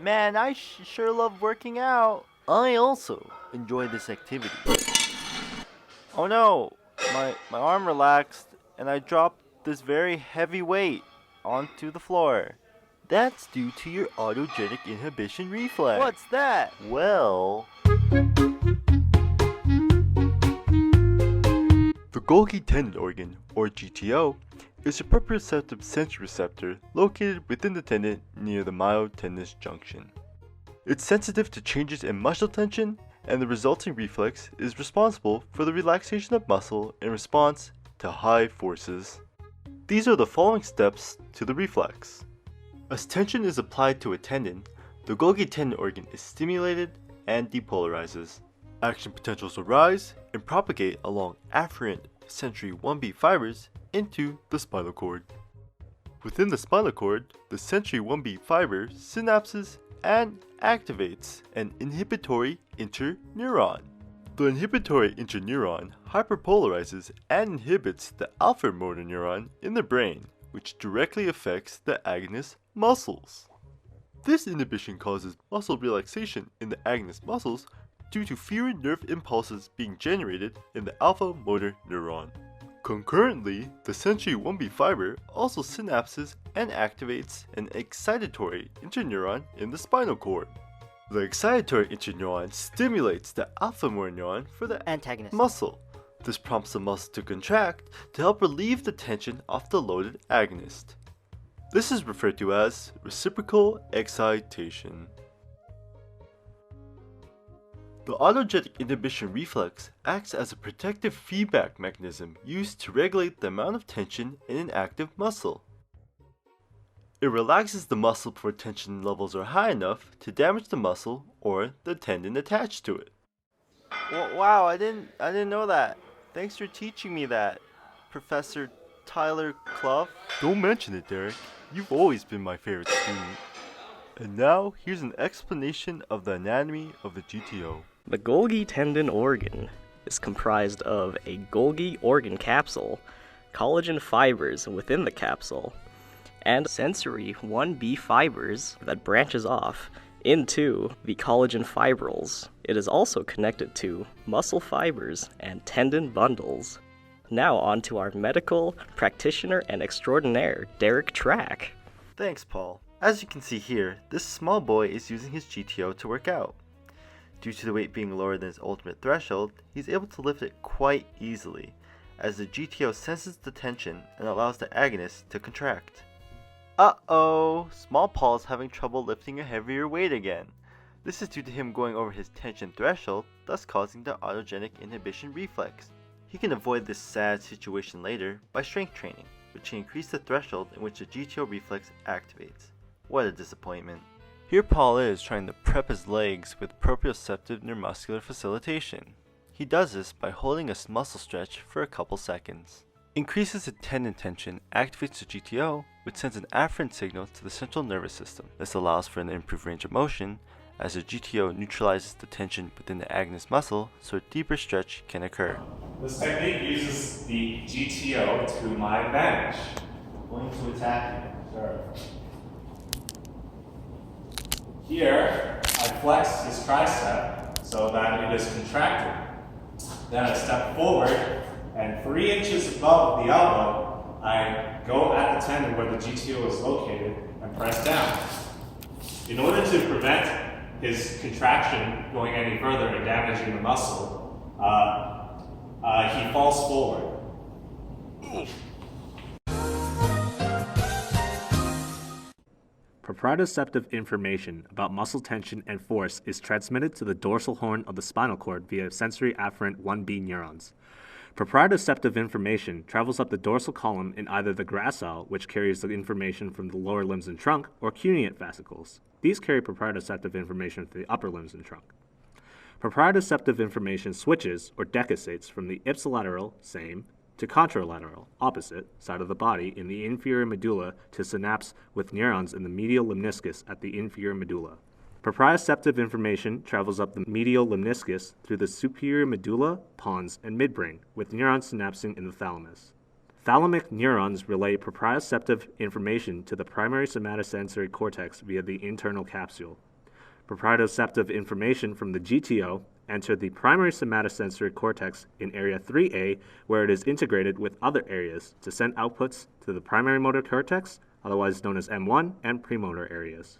Man, I sure love working out. I also enjoy this activity. Oh no, my arm relaxed and I dropped this very heavy weight onto the floor. That's due to your autogenic inhibition reflex. What's that? Well, the Golgi tendon organ, or GTO, is a proprioceptive sensory receptor located within the tendon near the myotendinous junction. It's sensitive to changes in muscle tension, and the resulting reflex is responsible for the relaxation of muscle in response to high forces. These are the following steps to the reflex. As tension is applied to a tendon, the Golgi tendon organ is stimulated and depolarizes. Action potentials will rise and propagate along afferent sensory 1B fibers into the spinal cord. Within the spinal cord, the sensory 1B fiber synapses and activates an inhibitory interneuron. The inhibitory interneuron hyperpolarizes and inhibits the alpha motor neuron in the brain, which directly affects the agonist muscles. This inhibition causes muscle relaxation in the agonist muscles due to fewer nerve impulses being generated in the alpha motor neuron. Concurrently, the sensory 1B fiber also synapses and activates an excitatory interneuron in the spinal cord. The excitatory interneuron stimulates the alpha motor neuron for the Antagonist. muscle. This prompts the muscle to contract to help relieve the tension off the loaded agonist. This is referred to as reciprocal excitation. The autogenic inhibition reflex acts as a protective feedback mechanism used to regulate the amount of tension in an active muscle. It relaxes the muscle before tension levels are high enough to damage the muscle or the tendon attached to it. Wow, I didn't know that. Thanks for teaching me that, Professor Tyler Clough. Don't mention it, Derek. You've always been my favorite student. And now, here's an explanation of the anatomy of the GTO. The Golgi tendon organ is comprised of a Golgi organ capsule, collagen fibers within the capsule, and sensory 1B fibers that branches off into the collagen fibrils. It is also connected to muscle fibers and tendon bundles. Now on to our medical practitioner and extraordinaire, Derek Track. Thanks, Paul. As you can see here, this small boy is using his GTO to work out. Due to the weight being lower than his ultimate threshold, he's able to lift it quite easily, as the GTO senses the tension and allows the agonist to contract. Uh-oh! Small Paul is having trouble lifting a heavier weight again. This is due to him going over his tension threshold, thus causing the autogenic inhibition reflex. He can avoid this sad situation later by strength training, which can increase the threshold in which the GTO reflex activates. What a disappointment. Here Paul is trying to prep his legs with proprioceptive neuromuscular facilitation. He does this by holding a muscle stretch for a couple seconds. Increases in tendon tension activates the GTO, which sends an afferent signal to the central nervous system. This allows for an improved range of motion, as the GTO neutralizes the tension within the agonist muscle so a deeper stretch can occur. This technique uses the GTO to my advantage. Going to attack. Sure. Here, I flex his tricep so that it is contracted. Then I step forward, and 3 inches above the elbow, I go at the tendon where the GTO is located and press down. In order to prevent his contraction going any further and damaging the muscle, he falls forward. Proprioceptive information about muscle tension and force is transmitted to the dorsal horn of the spinal cord via sensory afferent 1B neurons. Proprioceptive information travels up the dorsal column in either the gracile, which carries the information from the lower limbs and trunk, or cuneate fascicles. These carry proprioceptive information to the upper limbs and trunk. Proprioceptive information switches, or decussates, from the ipsilateral, same, to contralateral, opposite, side of the body in the inferior medulla to synapse with neurons in the medial lemniscus at the inferior medulla. Proprioceptive information travels up the medial lemniscus through the superior medulla, pons, and midbrain, with neurons synapsing in the thalamus. Thalamic neurons relay proprioceptive information to the primary somatosensory cortex via the internal capsule. Proprioceptive information from the GTO enter the primary somatosensory cortex in area 3A, where it is integrated with other areas to send outputs to the primary motor cortex, otherwise known as M1, and premotor areas.